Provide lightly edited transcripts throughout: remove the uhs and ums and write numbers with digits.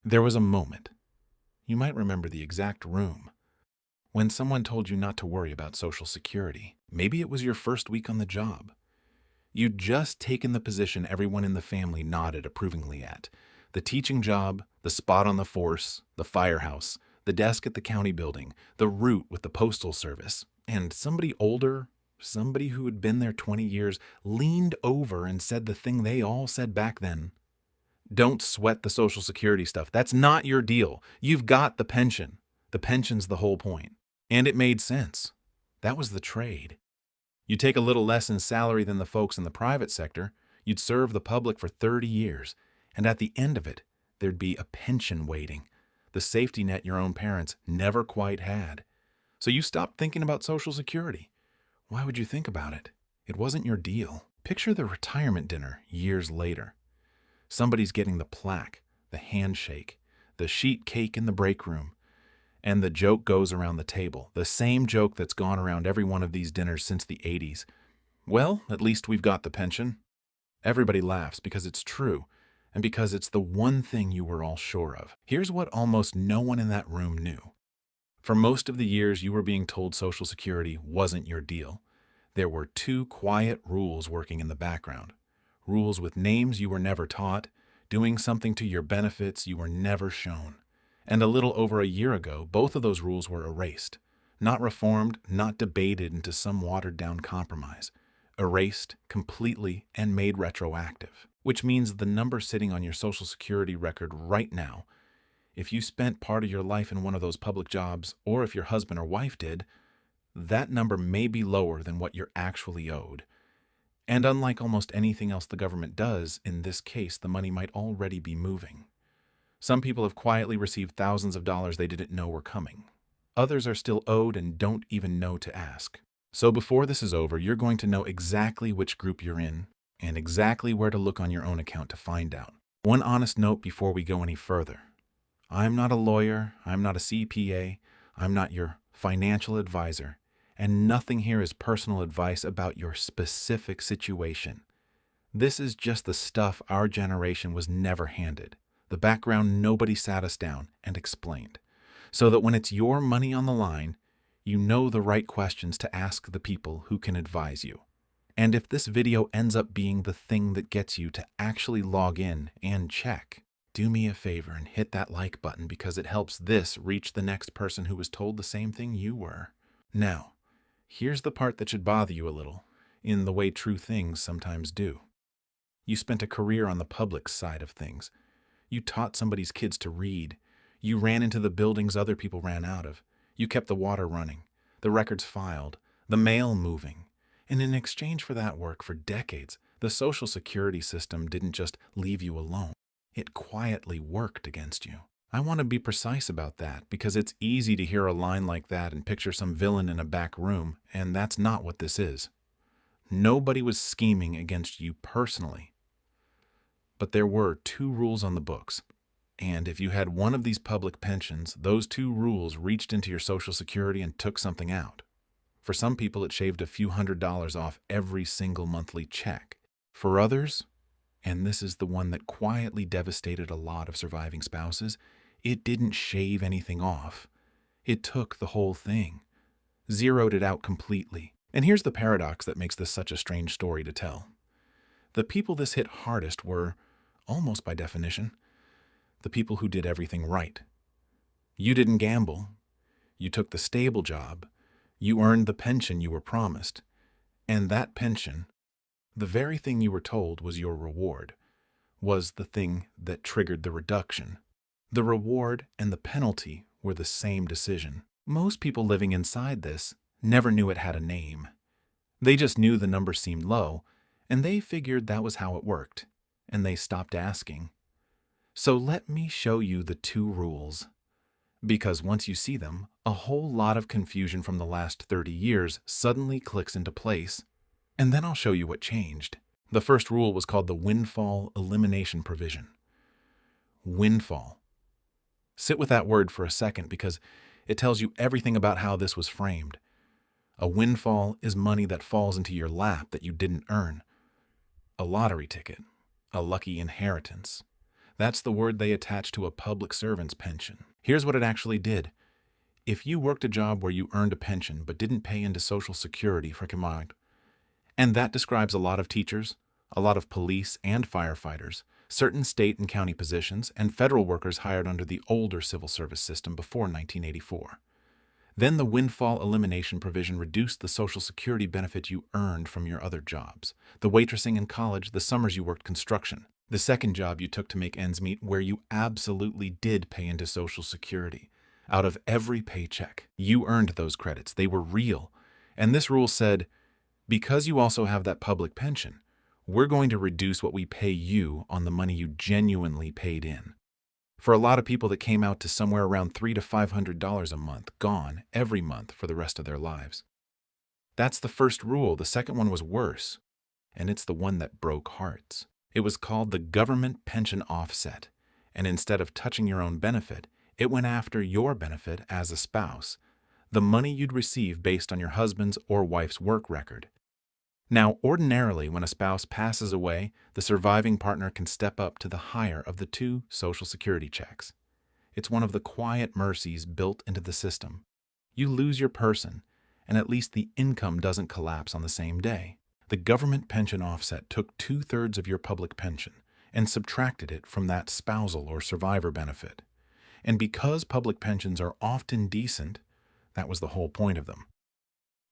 There was a moment, you might remember the exact room, when someone told you not to worry about Social Security. Maybe it was your first week on the job. You'd just taken the position everyone in the family nodded approvingly at. The teaching job, the spot on the force, the firehouse, the desk at the county building, the route with the postal service. And somebody older, somebody who had been there 20 years, leaned over and said the thing they all said back then. Don't sweat the Social Security stuff. That's not your deal. You've got the pension. The pension's the whole point. And it made sense. That was the trade. You'd take a little less in salary than the folks in the private sector, you'd serve the public for 30 years, and at the end of it, there'd be a pension waiting, the safety net your own parents never quite had. So you stopped thinking about Social Security. Why would you think about it? It wasn't your deal. Picture the retirement dinner years later. Somebody's getting the plaque, the handshake, the sheet cake in the break room, and the joke goes around the table, the same joke that's gone around every one of these dinners since the 80s. Well, at least we've got the pension. Everybody laughs because it's true, and because it's the one thing you were all sure of. Here's what almost no one in that room knew. For most of the years you were being told Social Security wasn't your deal, there were two quiet rules working in the background. Rules with names you were never taught, doing something to your benefits you were never shown. And a little over a year ago, both of those rules were erased. Not reformed, not debated into some watered-down compromise. Erased completely and made retroactive. Which means the number sitting on your Social Security record right now, if you spent part of your life in one of those public jobs, or if your husband or wife did, that number may be lower than what you're actually owed. And unlike almost anything else the government does, in this case, the money might already be moving. Some people have quietly received thousands of dollars they didn't know were coming. Others are still owed and don't even know to ask. So before this is over, you're going to know exactly which group you're in and exactly where to look on your own account to find out. One honest note before we go any further. I'm not a lawyer, I'm not a CPA, I'm not your financial advisor, and nothing here is personal advice about your specific situation. This is just the stuff our generation was never handed. The background nobody sat us down and explained, so that when it's your money on the line, you know the right questions to ask the people who can advise you. And if this video ends up being the thing that gets you to actually log in and check, do me a favor and hit that like button because it helps this reach the next person who was told the same thing you were. Now, here's the part that should bother you a little, in the way true things sometimes do. You spent a career on the public side of things. You taught somebody's kids to read. You ran into the buildings other people ran out of. You kept the water running, the records filed, the mail moving. And in exchange for that work for decades, the Social Security system didn't just leave you alone. It quietly worked against you. I want to be precise about that because it's easy to hear a line like that and picture some villain in a back room, and that's not what this is. Nobody was scheming against you personally. But there were two rules on the books, and if you had one of these public pensions, those two rules reached into your Social Security and took something out. For some people, it shaved a few $100s off every single monthly check. For others, and this is the one that quietly devastated a lot of surviving spouses, it didn't shave anything off. It took the whole thing, zeroed it out completely. And here's the paradox that makes this such a strange story to tell. The people this hit hardest were, almost by definition, the people who did everything right. You didn't gamble. You took the stable job. You earned the pension you were promised. And that pension, the very thing you were told was your reward, was the thing that triggered the reduction. The reward and the penalty were the same decision. Most people living inside this never knew it had a name. They just knew the number seemed low, and they figured that was how it worked, and they stopped asking. So let me show you the two rules. Because once you see them, a whole lot of confusion from the last 30 years suddenly clicks into place. And then I'll show you what changed. The first rule was called the windfall elimination provision. Windfall. Sit with that word for a second because it tells you everything about how this was framed. A windfall is money that falls into your lap that you didn't earn. A lottery ticket. A lucky inheritance. That's the word they attach to a public servant's pension. Here's what it actually did. If you worked a job where you earned a pension but didn't pay into Social Security for combined, and that describes a lot of teachers, a lot of police and firefighters, certain state and county positions, and federal workers hired under the older civil service system before 1984. Then the windfall elimination provision reduced the Social Security benefit you earned from your other jobs. The waitressing in college, the summers you worked construction, the second job you took to make ends meet where you absolutely did pay into Social Security. Out of every paycheck, you earned those credits. They were real. And this rule said, because you also have that public pension, we're going to reduce what we pay you on the money you genuinely paid in. For a lot of people, that came out to somewhere around $300 to $500 a month, gone every month for the rest of their lives. That's the first rule. The second one was worse, and it's the one that broke hearts. It was called the government pension offset, and instead of touching your own benefit, it went after your benefit as a spouse, the money you'd receive based on your husband's or wife's work record. Now, ordinarily, when a spouse passes away, the surviving partner can step up to the higher of the two Social Security checks. It's one of the quiet mercies built into the system. You lose your person, and at least the income doesn't collapse on the same day. The government pension offset took 2/3 of your public pension and subtracted it from that spousal or survivor benefit. And because public pensions are often decent, that was the whole point of them.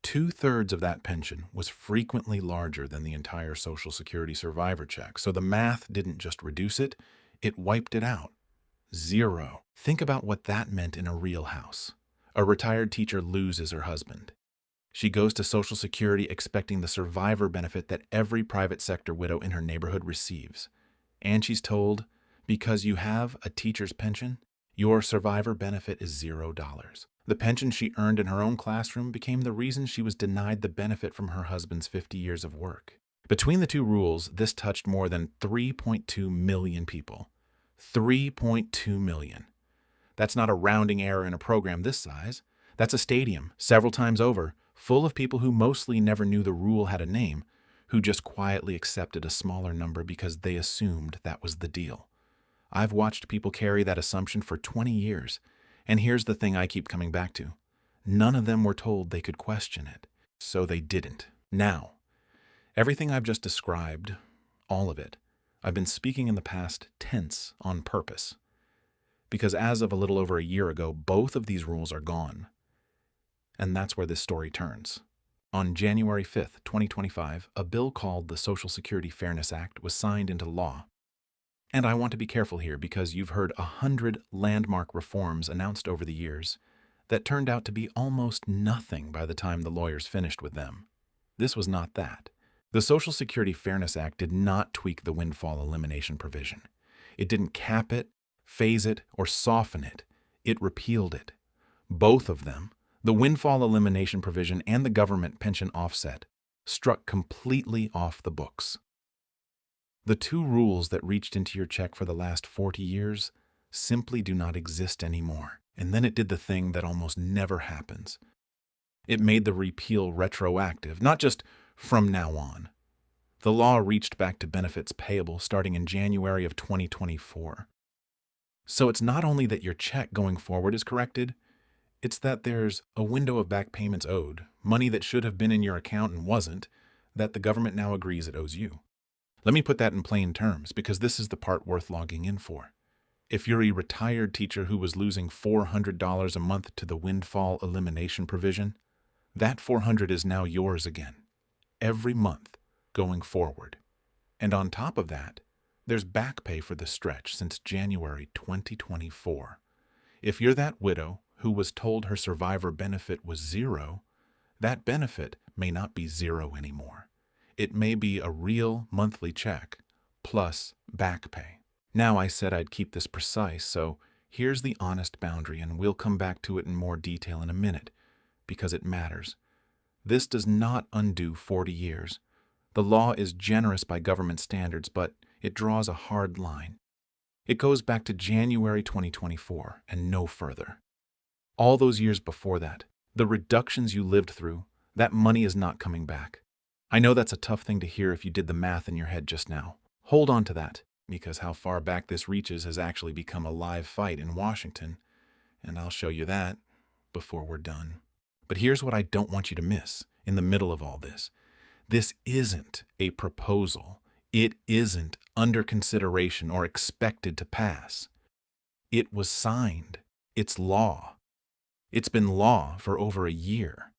2/3 of that pension was frequently larger than the entire Social Security survivor check, so the math didn't just reduce it, it wiped it out. Zero. Think about what that meant in a real house. A retired teacher loses her husband. She goes to Social Security expecting the survivor benefit that every private sector widow in her neighborhood receives. And she's told, because you have a teacher's pension, your survivor benefit is $0. The pension she earned in her own classroom became the reason she was denied the benefit from her husband's 50 years of work. Between the two rules, this touched more than 3.2 million people. 3.2 million. That's not a rounding error in a program this size. That's a stadium, several times over, full of people who mostly never knew the rule had a name, who just quietly accepted a smaller number because they assumed that was the deal. I've watched people carry that assumption for 20 years. And here's the thing I keep coming back to. None of them were told they could question it, so they didn't. Now, everything I've just described, all of it, I've been speaking in the past tense on purpose. Because as of a little over a year ago, both of these rules are gone. And that's where this story turns. On January 5th, 2025, a bill called the Social Security Fairness Act was signed into law. And I want to be careful here because you've heard 100 landmark reforms announced over the years that turned out to be almost nothing by the time the lawyers finished with them. This was not that. The Social Security Fairness Act did not tweak the windfall elimination provision. It didn't cap it, phase it, or soften it. It repealed it. Both of them, the windfall elimination provision and the government pension offset, struck completely off the books. The two rules that reached into your check for the last 40 years simply do not exist anymore. And then it did the thing that almost never happens. It made the repeal retroactive, not just from now on. The law reached back to benefits payable starting in January of 2024. So it's not only that your check going forward is corrected, it's that there's a window of back payments owed, money that should have been in your account and wasn't, that the government now agrees it owes you. Let me put that in plain terms, because this is the part worth logging in for. If you're a retired teacher who was losing $400 a month to the windfall elimination provision, that $400 is now yours again, every month going forward. And on top of that, there's back pay for the stretch since January 2024. If you're that widow who was told her survivor benefit was $0, that benefit may not be $0 anymore. It may be a real monthly check plus back pay. Now, I said I'd keep this precise, so here's the honest boundary, and we'll come back to it in more detail in a minute, because it matters. This does not undo 40 years. The law is generous by government standards, but it draws a hard line. It goes back to January 2024 and no further. All those years before that, the reductions you lived through, that money is not coming back. I know that's a tough thing to hear if you did the math in your head just now. Hold on to that. because how far back this reaches has actually become a live fight in Washington, and I'll show you that before we're done. But here's what I don't want you to miss in the middle of all this. This isn't a proposal. It isn't under consideration or expected to pass. It was signed. It's law. It's been law for over a year.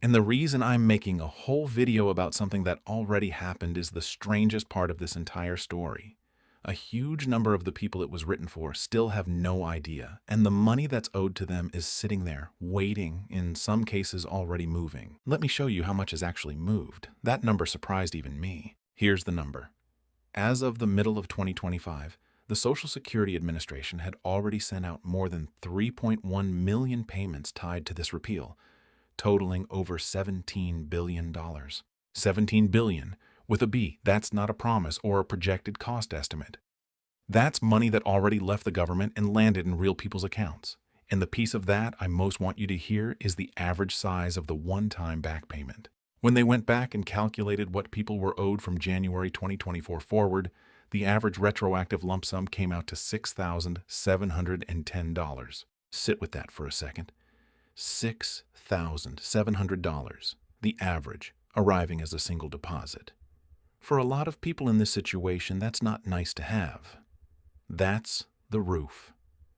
And the reason I'm making a whole video about something that already happened is the strangest part of this entire story. A huge number of the people it was written for still have no idea, and the money that's owed to them is sitting there, waiting, in some cases already moving. Let me show you how much has actually moved. That number surprised even me. Here's the number. As of the middle of 2025, the Social Security Administration had already sent out more than 3.1 million payments tied to this repeal, totaling over $17 billion. $17 billion with a B. That's not a promise or a projected cost estimate. That's money that already left the government and landed in real people's accounts. And the piece of that I most want you to hear is the average size of the one-time back payment. When they went back and calculated what people were owed from January 2024 forward, the average retroactive lump sum came out to $6,710. Sit with that for a second. $6,700, the average, arriving as a single deposit. For a lot of people in this situation, that's not nice to have. That's the roof.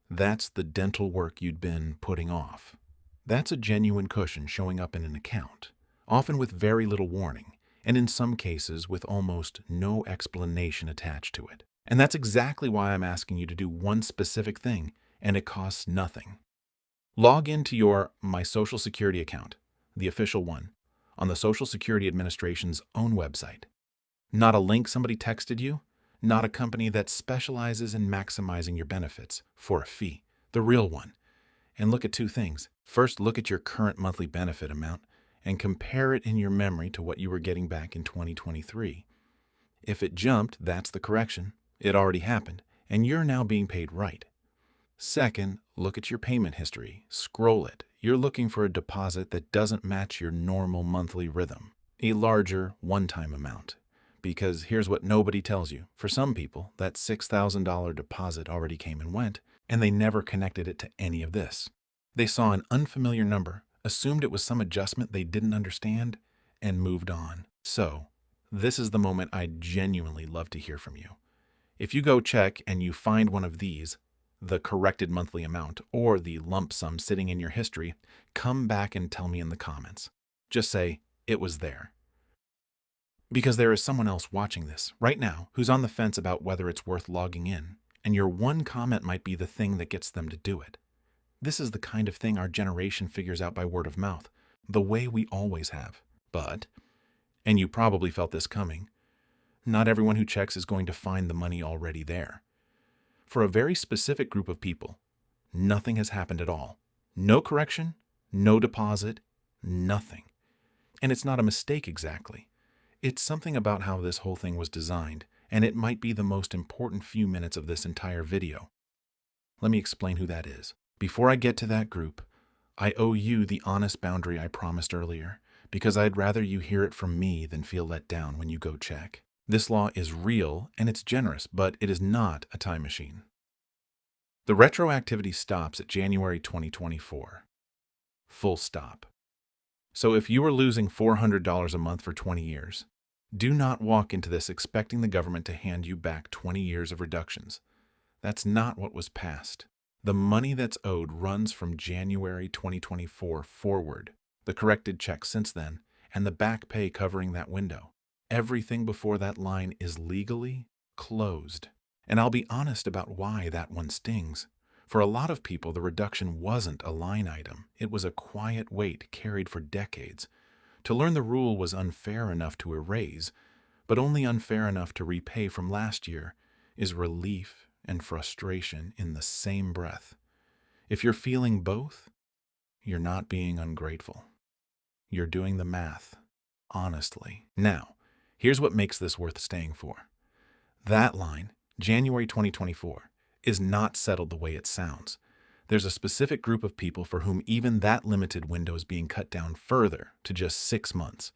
That's the dental work you'd been putting off. That's a genuine cushion showing up in an account, often with very little warning, and in some cases with almost no explanation attached to it. And that's exactly why I'm asking you to do one specific thing, and it costs nothing. Log into your My Social Security account, the official one, on the Social Security Administration's own website. Not a link somebody texted you, not a company that specializes in maximizing your benefits for a fee, the real one. And look at two things. First, look at your current monthly benefit amount and compare it in your memory to what you were getting back in 2023. If it jumped, that's the correction. It already happened, and you're now being paid right. Second, look at your payment history. Scroll it. You're looking for a deposit that doesn't match your normal monthly rhythm, a larger one-time amount. Because here's what nobody tells you. For some people, that $6,000 deposit already came and went, and they never connected it to any of this. They saw an unfamiliar number, assumed it was some adjustment they didn't understand, and moved on. So, this is the moment I'd genuinely love to hear from you. If you go check and you find one of these, the corrected monthly amount or the lump sum sitting in your history, come back and tell me in the comments. Just say, it was there. Because there is someone else watching this right now who's on the fence about whether it's worth logging in, and your one comment might be the thing that gets them to do it. This is the kind of thing our generation figures out by word of mouth, the way we always have. But, and you probably felt this coming, not everyone who checks is going to find the money already there. For a very specific group of people, nothing has happened at all. No correction, no deposit, nothing. And it's not a mistake exactly. It's something about how this whole thing was designed, and it might be the most important few minutes of this entire video. Let me explain who that is. Before I get to that group, I owe you the honest boundary I promised earlier, because I'd rather you hear it from me than feel let down when you go check. This law is real and it's generous, but it is not a time machine. The retroactivity stops at January 2024. Full stop. So if you were losing $400 a month for 20 years, do not walk into this expecting the government to hand you back 20 years of reductions. That's not what was passed. The money that's owed runs from January 2024 forward, the corrected check since then, and the back pay covering that window. Everything before that line is legally closed. And I'll be honest about why that one stings. For a lot of people, the reduction wasn't a line item. It was a quiet weight carried for decades. To learn the rule was unfair enough to erase, but only unfair enough to repay from last year, is relief and frustration in the same breath. If you're feeling both, you're not being ungrateful. You're doing the math, honestly. Now, here's what makes this worth staying for. That line, January 2024, is not settled the way it sounds. There's a specific group of people for whom even that limited window is being cut down further to just 6 months.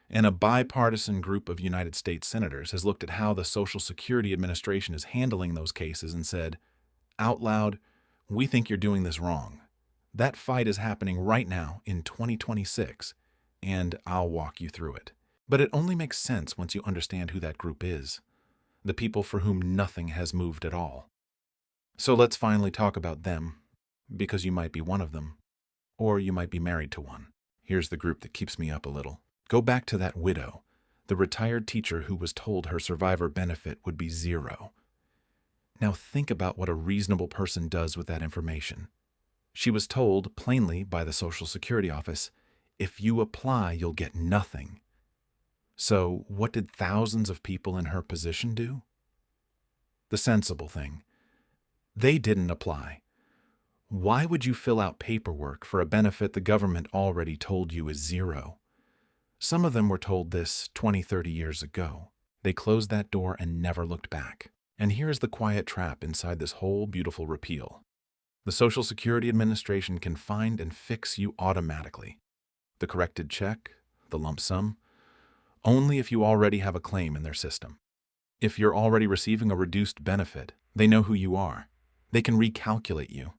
And a bipartisan group of United States senators has looked at how the Social Security Administration is handling those cases and said, out loud, we think you're doing this wrong. That fight is happening right now in 2026, and I'll walk you through it. But it only makes sense once you understand who that group is, the people for whom nothing has moved at all. So let's finally talk about them, because you might be one of them, or you might be married to one. Here's the group that keeps me up a little. Go back to that widow, the retired teacher who was told her survivor benefit would be zero. Now think about what a reasonable person does with that information. She was told plainly by the Social Security office, if you apply, you'll get nothing. So what did thousands of people in her position do? The sensible thing. They didn't apply. Why would you fill out paperwork for a benefit the government already told you is zero? Some of them were told this 20, 30 years ago. They closed that door and never looked back. And here's the quiet trap inside this whole beautiful repeal. The Social Security Administration can find and fix you automatically. The corrected check, the lump sum, only if you already have a claim in their system. If you're already receiving a reduced benefit, they know who you are. They can recalculate you.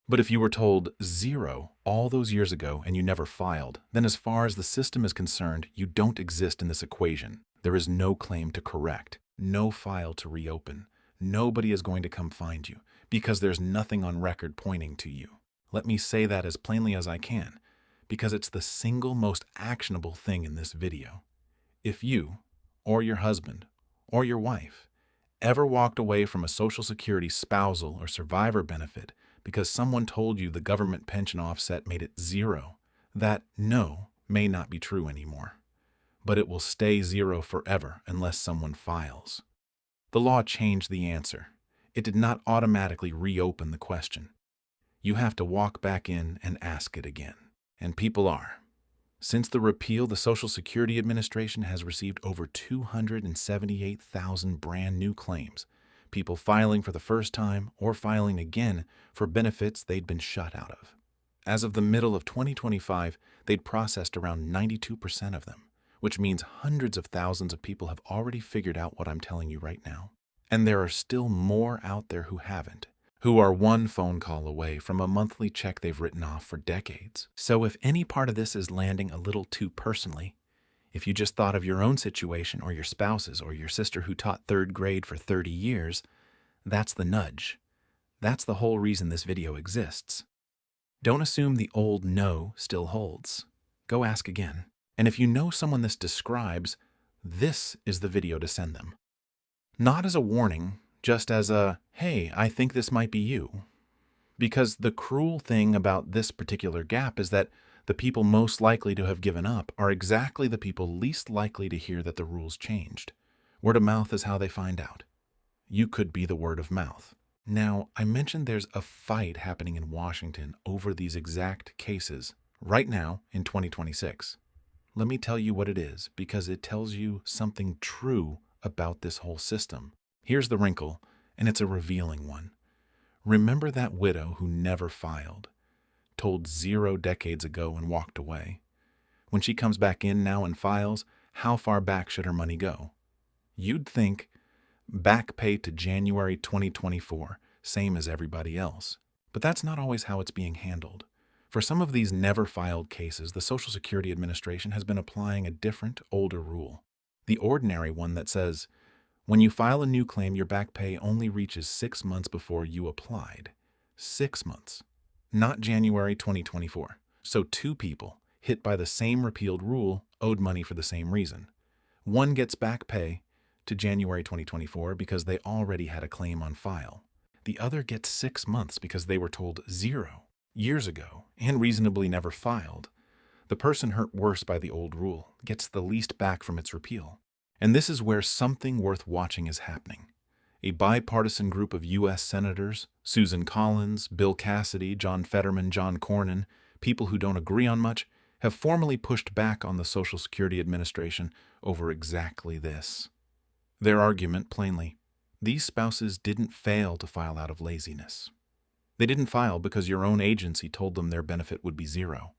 But if you were told zero all those years ago and you never filed, then as far as the system is concerned, you don't exist in this equation. There is no claim to correct, no file to reopen. Nobody is going to come find you because there's nothing on record pointing to you. Let me say that as plainly as I can, because it's the single most actionable thing in this video. If you, or your husband, or your wife, ever walked away from a Social Security spousal or survivor benefit because someone told you the government pension offset made it zero, that no may not be true anymore. But it will stay zero forever unless someone files. The law changed the answer. It did not automatically reopen the question. You have to walk back in and ask it again. And people are. Since the repeal, the Social Security Administration has received over 278,000 brand new claims, people filing for the first time or filing again for benefits they'd been shut out of. As of the middle of 2025, they'd processed around 92% of them, which means hundreds of thousands of people have already figured out what I'm telling you right now. And there are still more out there who haven't, who are one phone call away from a monthly check they've written off for decades. So if any part of this is landing a little too personally, if you just thought of your own situation or your spouse's or your sister who taught third grade for 30 years, that's the nudge. That's the whole reason this video exists. Don't assume the old no still holds. Go ask again. And if you know someone this describes, this is the video to send them. Not as a warning, just as a, hey, I think this might be you. Because the cruel thing about this particular gap is that the people most likely to have given up are exactly the people least likely to hear that the rules changed. Word of mouth is how they find out. You could be the word of mouth. Now, I mentioned there's a fight happening in Washington over these exact cases right now in 2026. Let me tell you what it is, because it tells you something true about this whole system. Here's the wrinkle, and it's a revealing one. Remember that widow who never filed, told zero decades ago and walked away? When she comes back in now and files, how far back should her money go? You'd think back pay to January 2024, same as everybody else. But that's not always how it's being handled. For some of these never filed cases, the Social Security Administration has been applying a different, older rule. The ordinary one that says, when you file a new claim, your back pay only reaches 6 months before you applied. 6 months. Not January 2024. So two people, hit by the same repealed rule, owed money for the same reason. One gets back pay to January 2024 because they already had a claim on file. The other gets 6 months because they were told zero years ago and reasonably never filed. The person hurt worse by the old rule gets the least back from its repeal. And this is where something worth watching is happening. A bipartisan group of U.S. senators, Susan Collins, Bill Cassidy, John Fetterman, John Cornyn, people who don't agree on much, have formally pushed back on the Social Security Administration over exactly this. Their argument, plainly, these spouses didn't fail to file out of laziness. They didn't file because your own agency told them their benefit would be zero.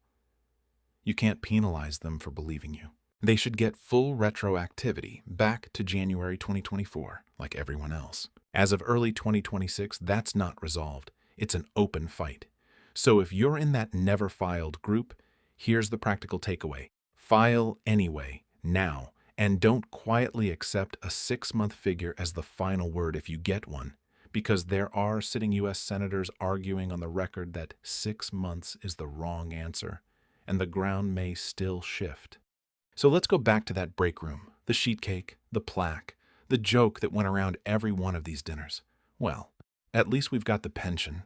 You can't penalize them for believing you. They should get full retroactivity back to January 2024, like everyone else. As of early 2026, that's not resolved. It's an open fight. So if you're in that never filed group, here's the practical takeaway. File anyway, now, and don't quietly accept a 6-month figure as the final word if you get one, because there are sitting U.S. senators arguing on the record that 6 months is the wrong answer, and the ground may still shift. So let's go back to that break room, the sheet cake, the plaque, the joke that went around every one of these dinners. Well, at least we've got the pension.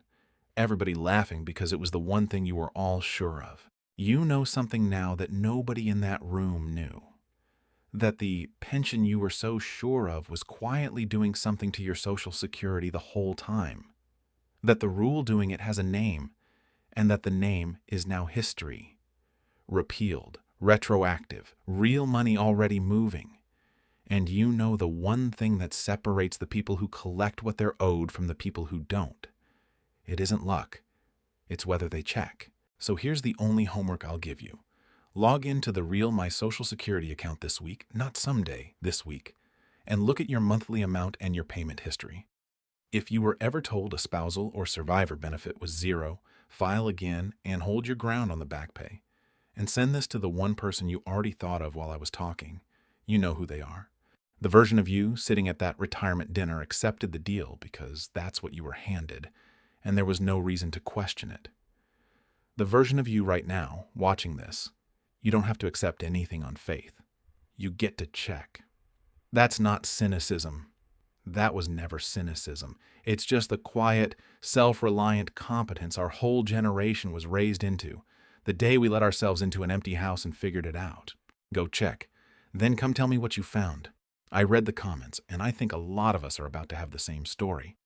Everybody laughing because it was the one thing you were all sure of. You know something now that nobody in that room knew. That the pension you were so sure of was quietly doing something to your Social Security the whole time. That the rule doing it has a name, and that the name is now history. Repealed, retroactive, real money already moving. And you know the one thing that separates the people who collect what they're owed from the people who don't. It isn't luck. It's whether they check. So here's the only homework I'll give you. Log into the real My Social Security account this week, not someday, this week, and look at your monthly amount and your payment history. If you were ever told a spousal or survivor benefit was zero, file again and hold your ground on the back pay. And send this to the one person you already thought of while I was talking. You know who they are. The version of you sitting at that retirement dinner accepted the deal because that's what you were handed, and there was no reason to question it. The version of you right now, watching this, you don't have to accept anything on faith. You get to check. That's not cynicism. That was never cynicism. It's just the quiet, self-reliant competence our whole generation was raised into. The day we let ourselves into an empty house and figured it out. Go check. Then come tell me what you found. I read the comments, and I think a lot of us are about to have the same story.